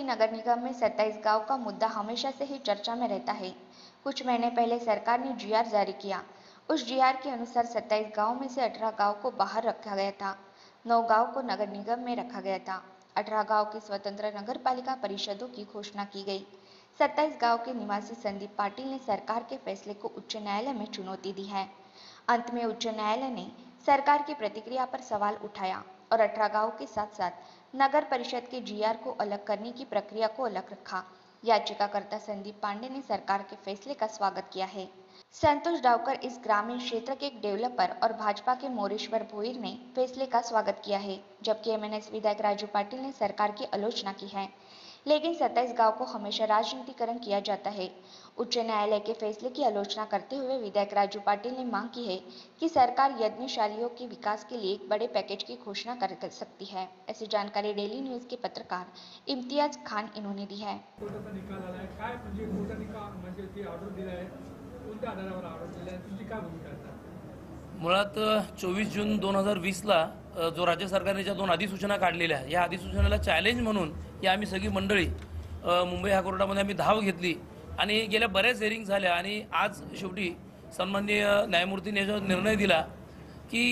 दिल्ली नगर निगम में 27 गांव का मुद्दा हमेशा से ही चर्चा में रहता है। कुछ महीने पहले सरकार ने जीआर जारी किया। उस जीआर के अनुसार 27 गांव में से 18 गांव को बाहर रखा गया था, 9 गांव को नगर निगम में रखा गया था। 18 गांव की स्वतंत्र नगर पालिका परिषदों की घोषणा की गई। 27 गांव के निवासी संदीप पाटिल ने सरकार के फैसले को उच्च न्यायालय में चुनौती दी है। अंत में उच्च न्यायालय ने सरकार की प्रतिक्रिया पर सवाल उठाया और 18 गांव के साथ साथ नगर परिषद के जीआर को अलग करने की प्रक्रिया को अलग रखा। याचिकाकर्ता संदीप पांडे ने सरकार के फैसले का स्वागत किया है। संतोष डावकर इस ग्रामीण क्षेत्र के एक डेवलपर और भाजपा के मोरेश्वर भोईर ने फैसले का स्वागत किया है, जबकि एमएनएस विधायक राजू पाटिल ने सरकार की आलोचना की है। लेकिन 27 गांव को हमेशा राजनीतिकरण किया जाता है। उच्च न्यायालय के फैसले की आलोचना करते हुए विधायक राजू पाटिल ने मांग की है कि सरकार यज्ञशालियों के विकास के लिए एक बड़े पैकेज की घोषणा कर सकती है। ऐसी जानकारी डेली न्यूज के पत्रकार इम्तियाज खान इन्होंने दी है। मुळात 24 जून 2020ला जो राज्य सरकारने ज्या 2 अधिसूचना काढलेल्या आहे, या अधिसूचनेला चॅलेंज म्हणून ही आम्ही सगळी मंडळी मुंबई हायकोर्टामध्ये आम्ही धाव घेतली आणि गेल्या बऱ्याच हिअरिंग झाल्या आणि आज शेवटी सन्माननीय न्यायमूर्तीने जो निर्णय दिला की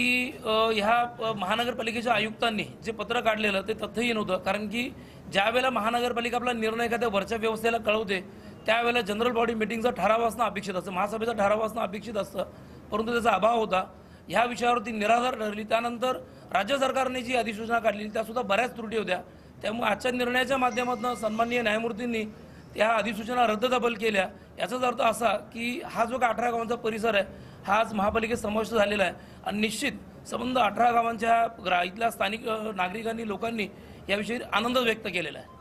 ह्या महानगरपालिकेच्या आयुक्तांनी जे पत्र काढलेलं ते तथ्यहीन होतं। कारण की ज्यावेळेला महानगरपालिका आपला निर्णय एखाद्या वरच्या व्यवस्थेला कळवते त्यावेळेला जनरल बॉडी मीटिंगचा ठराव असणं अपेक्षित असतं, महासभेचा ठराव असणं अपेक्षित असतं, परंतु त्याचा अभाव होता। ह्या विषयावरती निराधार ठरली। त्यानंतर राज्य सरकारने जी अधिसूचना काढली त्यासुद्धा बऱ्याच त्रुटी होत्या। त्यामुळे आजच्या निर्णयाच्या माध्यमातून सन्माननीय न्यायमूर्तींनी त्या अधिसूचना रद्दबातल केल्या। याचाच अर्थ असा की हा जो 18 गावांचा परिसर आहे हा आज महापालिकेत समाविष्ट झालेला आहे आणि निश्चित संबंध 18 गावांच्या इथल्या स्थानिक नागरिकांनी लोकांनी याविषयी आनंद व्यक्त केलेला आहे।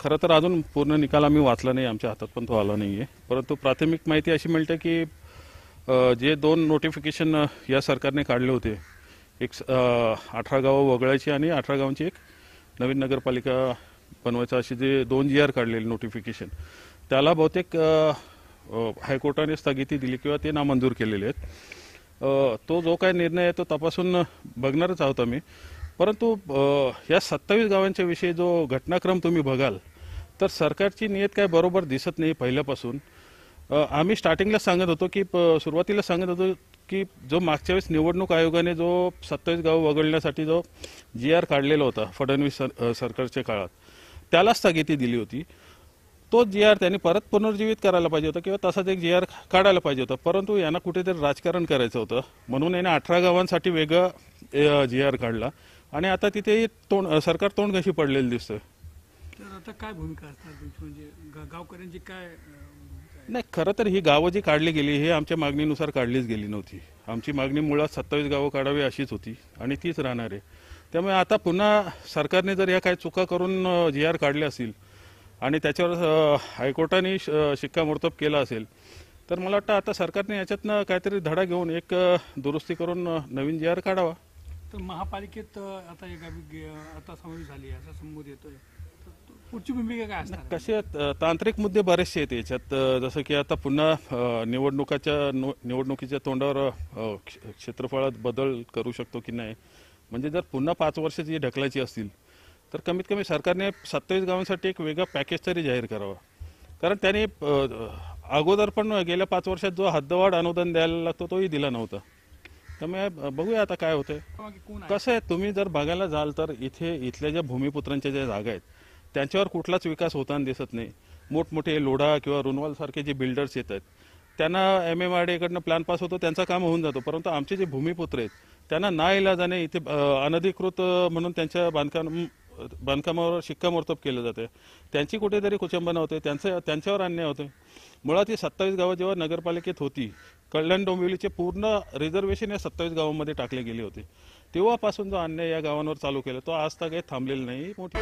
खरं तर अजून पूर्ण निकाल आम्ही वाचला नाही, आमच्या हातात पण तो आला नाहीये, परंतु प्राथमिक माहिती अशी मिळते की जे 2 नोटिफिकेशन या सरकारने काढले होते, एक 18 गावं वगळायची आणि 18 गावांची एक नवीन नगरपालिका बनवायचं अशी जे 2 जीआर काढलेले नोटिफिकेशन, त्याला बहुतेक हायकोर्टाने स्थगिती दिली किंवा ते नामंजूर केलेले आहेत। तो जो काही निर्णय आहे तो तपासून बघणारच आहोत आम्ही। परंतु या 27 गावांच्या विषयी जो घटनाक्रम तुम्ही बघाल तर सरकारची नियत काय बरोबर दिसत नाही। पहिल्यापासून आम्ही स्टार्टिंगला सांगत होतो की सुरुवातीला सांगत होतो की जो मागच्या वेळेस निवडणूक आयोगाने जो 27 गाव वगळण्यासाठी जो जीआर काढलेला होता फडणवीस सरकारच्या काळात त्याला स्थगिती दिली होती। तो जीआर त्यांनी परत पुनर्जीवित करायला पाहिजे होता किंवा तसाच एक जीआर काढायला पाहिजे होता, परंतु यांना कुठेतरी राजकारण करायचं होतं म्हणून याने 18 गावांसाठी वेगळा जीआर काढला आणि आता तिथे सरकार तोंड कशी पडलेली दिसतंय। तर आता काय भूमिका असणार म्हणजे गावकऱ्यांची काय? नाही, खरं तर ही गावं जी काढली गेली हे आमच्या मागणीनुसार काढलीच गेली नव्हती। आमची मागणी मुळात 27 गावं काढावी अशीच होती आणि तीच राहणार आहे। त्यामुळे आता पुन्हा सरकारने जर या काही चुका करून जीआर काढले असतील आणि त्याच्यावर हायकोर्टाने शिक्कामोर्तब केला असेल तर मला वाटतं आता सरकारने याच्यातनं काहीतरी धडा घेऊन एक दुरुस्ती करून नवीन जीआर काढावा। तर महापालिकेत आता समावेश झाली आहे असं संबोध येतोय, पुढची भूमिका काय असणार? कसे तांत्रिक मुद्दे बरेचसे आहेत याच्यात, जसं की आता पुन्हा निवडणुकीच्या तोंडावर क्षेत्रफळात बदल करू शकतो की नाही, म्हणजे जर पुन्हा 5 वर्ष जी ढकलायची असतील तर कमीत कमी सरकारने 27 गावांसाठी एक वेगळा पॅकेज तरी जाहीर करावा। कारण त्याने अगोदर पण गेल्या 5 वर्षात जो हद्दवाढ अनुदान द्यायला लागतो तोही दिला नव्हता। त्यामुळे बघूया आता काय होतंय। कसं आहे, तुम्ही जर बघायला जाल तर इथल्या ज्या भूमिपुत्रांच्या ज्या जागा आहेत त्यांच्यावर कुठलाच विकास होताना दिसत नाही। मोठमोठे लोढा किंवा रुनवाल सारखे जे बिल्डर्स येत आहेत त्यांना MMRDA कडनं प्लॅन पास होतो, त्यांचं काम होऊन जातो, परंतु आमचे जे भूमिपुत्र आहेत त्यांना नाईलाजाने इथे अनधिकृत म्हणून त्यांच्या बांधकामावर शिक्कामोर्तब केलं जाते, त्यांची कुठेतरी कुचंबना होते, त्यांच्यावर अन्याय होते। मुळात ही 27 गावं जेव्हा नगरपालिकेत होती, कल्याण डोंबिवलीचे पूर्ण रिझर्वेशन या 27 गावांमध्ये टाकले गेले होते, तेव्हापासून जो अन्याय या गावांवर चालू केला तो आज तक काही थांबलेला नाही। मोठी